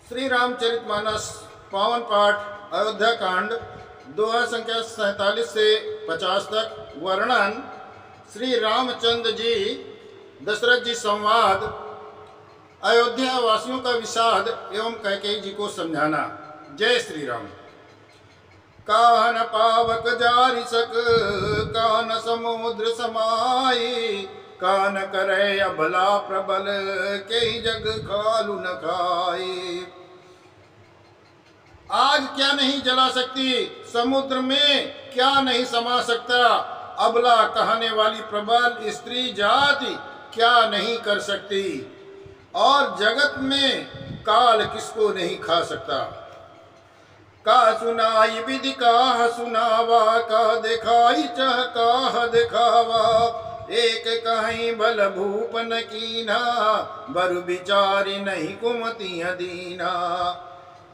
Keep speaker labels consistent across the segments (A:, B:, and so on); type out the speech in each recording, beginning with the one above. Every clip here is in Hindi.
A: श्री रामचरितमानस पावन पाठ अयोध्या कांड दोहा संख्या 47 से 50 तक वर्णन। श्री रामचंद्र जी दशरथ जी संवाद, अयोध्या वासियों का विषाद एवं कैकेयी जी को समझाना। जय श्री राम। काहन पावक जारि सक, कान समुद्र समाई, कान करे अबला प्रबल, के जग खालु न खाई। आग क्या नहीं जला सकती, समुद्र में क्या नहीं समा सकता, अबला कहने वाली प्रबल स्त्री जाति क्या नहीं कर सकती, और जगत में काल किसको नहीं खा सकता। का सुनाई विधि काह सुनावा, का दिखाई चह काह दिखावा, एक कहीं बल भूपन कीना, बरु विचारी नहीं कुमति अदीना।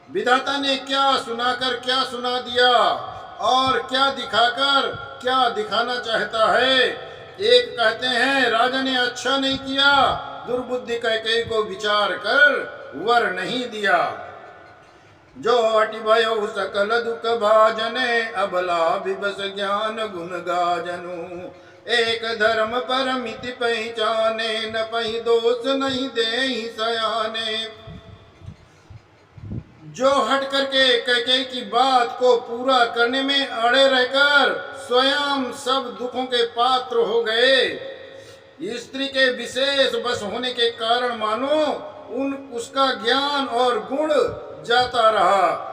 A: विधाता ने क्या सुनाकर क्या सुना दिया, और क्या दिखाकर क्या दिखाना चाहता है। एक कहते हैं राजा ने अच्छा नहीं किया, दुर्बुद्धि कैकेयी को विचार कर वर नहीं दिया। जो अटि भयो सकल दुख भाजने, अबला विबस ज्ञान गुण गाजनु। एक धर्म परमिति पहचाने, न पही दोष नहीं देहि सयाने। जो हट करके कैकेयी की बात को पूरा करने में अड़े रहकर स्वयं सब दुखों के पात्र हो गए। स्त्री के विशेष बस होने के कारण मानो उसका ज्ञान और गुण जाता रहा।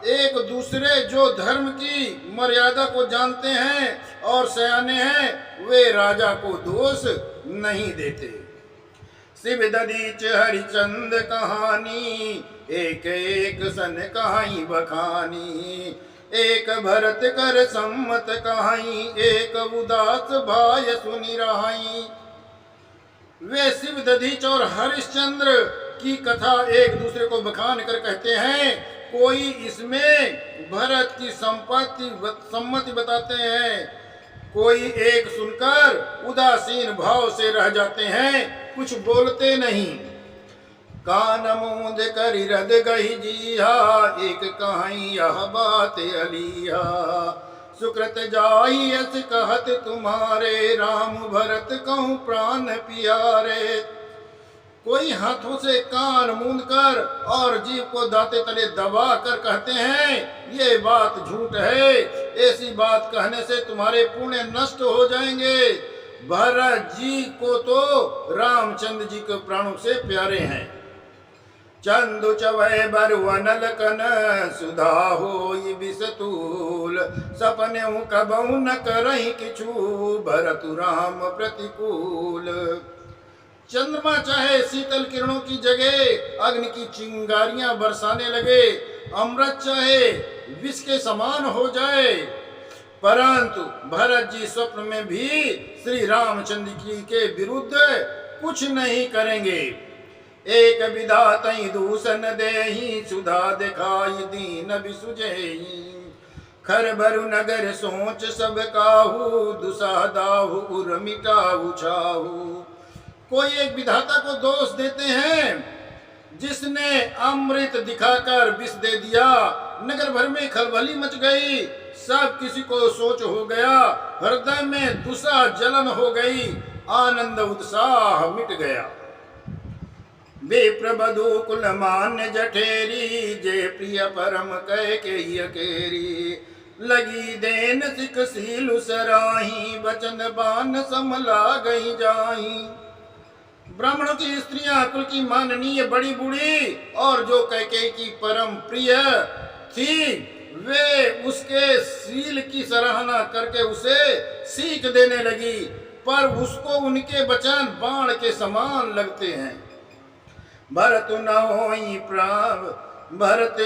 A: एक दूसरे जो धर्म की मर्यादा को जानते हैं और सयाने हैं, वे राजा को दोष नहीं देते। शिव दधीच हरिचंद कहानी, एक एक सन कहाई बखानी। एक भरत कर सम्मत कहाई, एक उदास भाय सुनि रहाई। वे शिव दधीच और हरिश्चंद्र की कथा एक दूसरे को बखान कर कहते हैं। कोई इसमें भरत की सम्मति बताते हैं, कोई एक सुनकर उदासीन भाव से रह जाते हैं, कुछ बोलते नहीं। कान मूंद करि रद गही जीहा, एक कहाई यह बात अलिया। सुकृत जाई यस कहत तुम्हारे, राम भरत कहूँ प्राण पियारे। कोई हाथों से कान मूंद कर और जीव को दांते तले दबा कर कहते हैं ये बात झूठ है, ऐसी बात कहने से तुम्हारे पुण्य नष्ट हो जाएंगे। भरत जी को तो रामचंद्र जी के प्राणों से प्यारे हैं। चंदु चवै बरवनल कन, सुधा होई बिसतूल। सपने कबहु न करहि किछु, भरतु राम प्रतिकूल। चंद्रमा चाहे शीतल किरणों की जगह अग्नि की चिंगारियां बरसाने लगे, अमृत चाहे विष के समान हो जाए, परंतु भरत जी स्वप्न में भी श्री रामचंद्र जी के विरुद्ध कुछ नहीं करेंगे। एक विधातहि दूषण देहि, सुधा दिखाई दीन बिसुजेहि। खर बरु नगर सोच सब काहू, दुसादाहु उर मिटाहु छाहू। कोई एक विधाता को दोष देते हैं जिसने अमृत दिखाकर विष दे दिया। नगर भर में खलबली मच गई, सब किसी को सोच हो गया, हृदय में दुसा जलन हो गई, आनंद उत्साह मिट गया। विप्रबधु कुल मान्य जठेरी, जे प्रिय परम कैकेयी अकेरी। लगी देन सिख सीलु सराही, वचन बान समला गई जाही। ब्राह्मणों की स्त्रियां कुल की माननीय बड़ी बूढ़ी और जो कैकेयी की परम प्रिय थी, वे उसके सील की सराहना करके उसे सीख देने लगी, पर उसको उनके वचन बाण के समान लगते हैं। भरत न होई भरत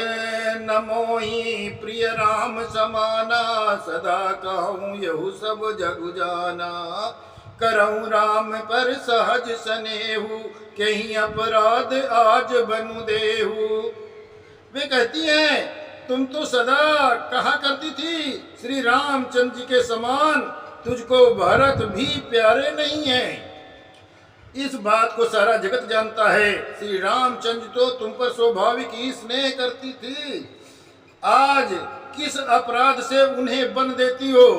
A: न मोहि प्रिय राम समाना, सदा कहूँ यहु सब जगु जाना। करऊँ राम पर सहज स्नेहु, कहीं अपराध आज बनु देहु। वे कहती हैं तुम तो सदा कहा करती थी श्री रामचंद्र जी के समान तुझको भरत भी प्यारे नहीं हैं। इस बात को सारा जगत जानता है। श्री रामचंद्र तो तुम पर स्वाभाविक ही स्नेह करती थी, आज किस अपराध से उन्हें बन देती हो?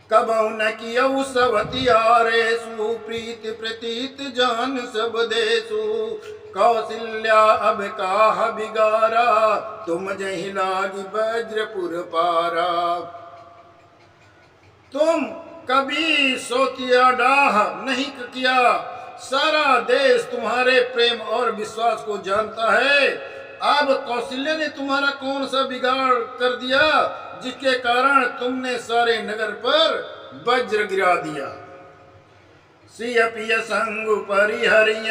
A: कबहु न कियउ सब हथियारेषु, प्रीति प्रतीत जान सब देशु। कौशल्या अब काह बिगारा, तुम जहि लागी वज्रपुर पारा। तुम कभी सोतिया डाह नहीं किया, सारा देश तुम्हारे प्रेम और विश्वास को जानता है। अब कौशल्य ने तुम्हारा कौन सा बिगाड़ कर दिया, जिसके कारण तुमने सारे नगर पर वज्र गिरा दिया। सिय पिय संग परिहरिय,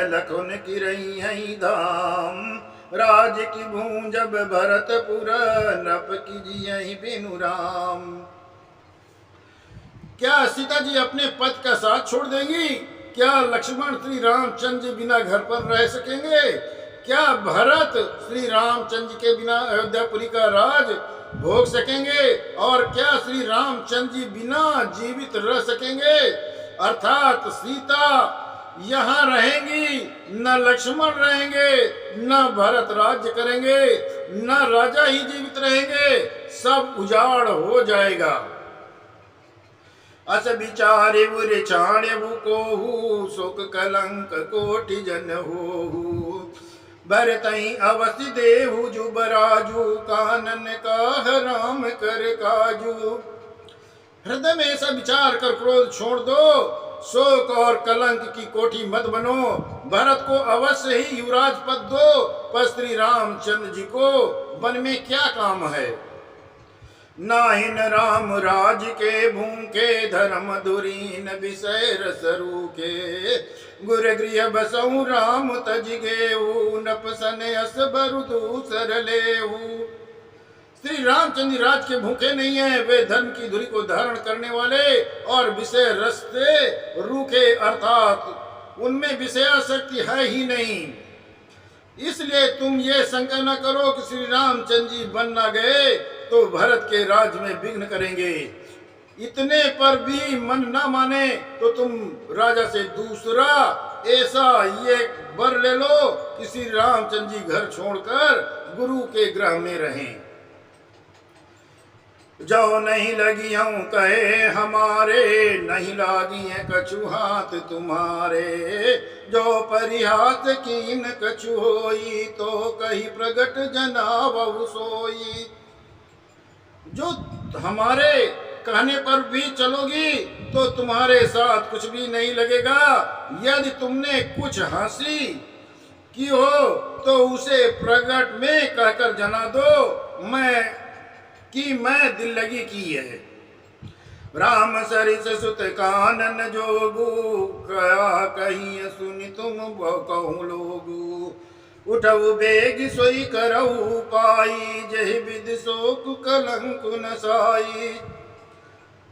A: लखन की रही है धाम। राज की भूंजब भरतपुर, नप कीजिए बिनु राम। क्या सीता जी अपने पति का साथ छोड़ देंगी? क्या लक्ष्मण श्री रामचंद्र जी बिना घर पर रह सकेंगे? क्या भरत श्री रामचंद्र के बिना अयोध्यापुरी का राज भोग सकेंगे? और क्या श्री रामचंद्र जी बिना जीवित रह सकेंगे? अर्थात सीता यहाँ रहेंगी, न लक्ष्मण रहेंगे, न भरत राज्य करेंगे, न राजा ही जीवित रहेंगे, सब उजाड़ हो जाएगा। अस विचारे बुरे छाण्यु कोहु, शोक कलंक कोटि जन होहु। भरतहि अवसि देहु जुबराजु, कानन काह राम कर काजू। हृदय में ऐसा विचार कर क्रोध छोड़ दो, शोक और कलंक की कोठी मत बनो। भरत को अवश्य ही युवराज पद दो, पर श्री रामचंद्र जी को वन में क्या काम है? नाहिन राम राज के भूखे, धर्म धुरीन विषय रस रूखे। गुर गृह बसऊ राम तज गेहू, नपसन अस बरु दूसर लेहू। श्री रामचंद्र राज के भूखे नहीं है, वे धर्म की धुरी को धारण करने वाले और विषय रस से रूखे, अर्थात उनमें विषयासक्ति है ही नहीं। इसलिए तुम ये शंका न करो कि श्री रामचंद्र जी बन न गए तो भरत के राज में विघ्न करेंगे। इतने पर भी मन न माने तो तुम राजा से दूसरा ऐसा ये वर ले लो कि श्री रामचंद्र जी घर छोड़कर गुरु के गृह में रहें। जो नहीं लगी हूँ कहे हमारे, नहीं लागी है कछु हाथ तुम्हारे। जो परिहास कीन कछु होई, तो कही प्रगट जनावहु सोई। जो हमारे कहने पर भी चलोगी तो तुम्हारे साथ कुछ भी नहीं लगेगा। यदि तुमने कुछ हंसी की हो तो उसे प्रगट में कहकर जना दो मैं दिल लगी की है। राम सरिस सुत कानन जोगु, कया कहीं सुनि तुम कहूँ लोगु। उठऊ बेग सोई करऊ पाई, जहि विधि शोक कलंक न साई।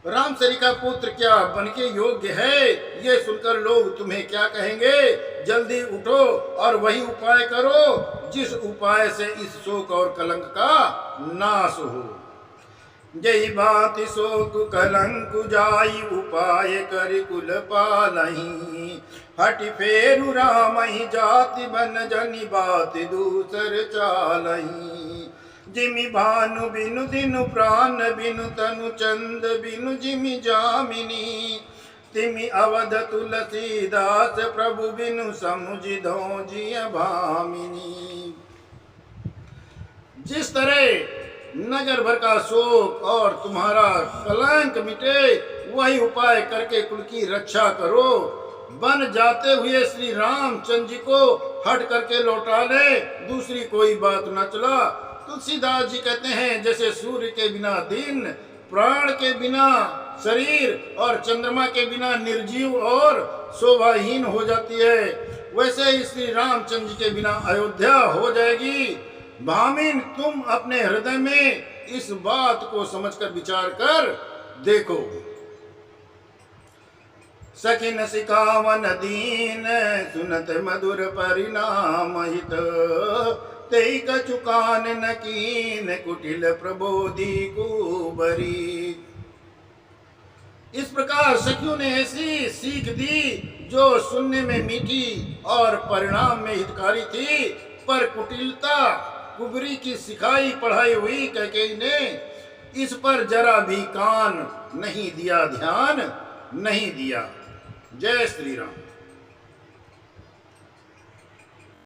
A: राम सरी का पुत्र क्या बन के योग्य है? ये सुनकर लोग तुम्हें क्या कहेंगे? जल्दी उठो और वही उपाय करो जिस उपाय से इस शोक और कलंक का नाश हो। जय भांति शोक कलंक जाई, उपाय कर कुल पालही। हटि फेरु रामहि जाति बन जनि, बात दूसर चालही। जिमि भानु बिनु दिनु प्राण बिनु, तनु चंद बिनु जिमि जामिनी। तिमि अवध तुलसीदास, प्रभु बिनु समुझि धो जिय भामिनी। जिस तरह नगर भर का शोक और तुम्हारा कलंक मिटे, वही उपाय करके कुल की रक्षा करो। बन जाते हुए श्री रामचंद्र जी को हट करके लौटा ले, दूसरी कोई बात न चला। तुलसीदास जी कहते हैं, जैसे सूर्य के बिना दिन, प्राण के बिना शरीर और चंद्रमा के बिना निर्जीव और शोभाहीन हो जाती है, वैसे ही श्री रामचंद्र जी के बिना अयोध्या हो जाएगी। भामिन, तुम अपने हृदय में इस बात को समझकर विचार कर देखो। सखिन सिखावन दीन, सुनत मधुर परिणाम हित। तेई कचुकान न कीन, कुटिल प्रबोधि कुबरी। इस प्रकार सखियों ने ऐसी सीख दी जो सुनने में मीठी और परिणाम में हितकारी थी, पर कुटिलता कुबरी की सिखाई पढ़ाई हुई कैकेयी ने इस पर जरा भी कान नहीं दिया, ध्यान नहीं दिया। जय श्री राम।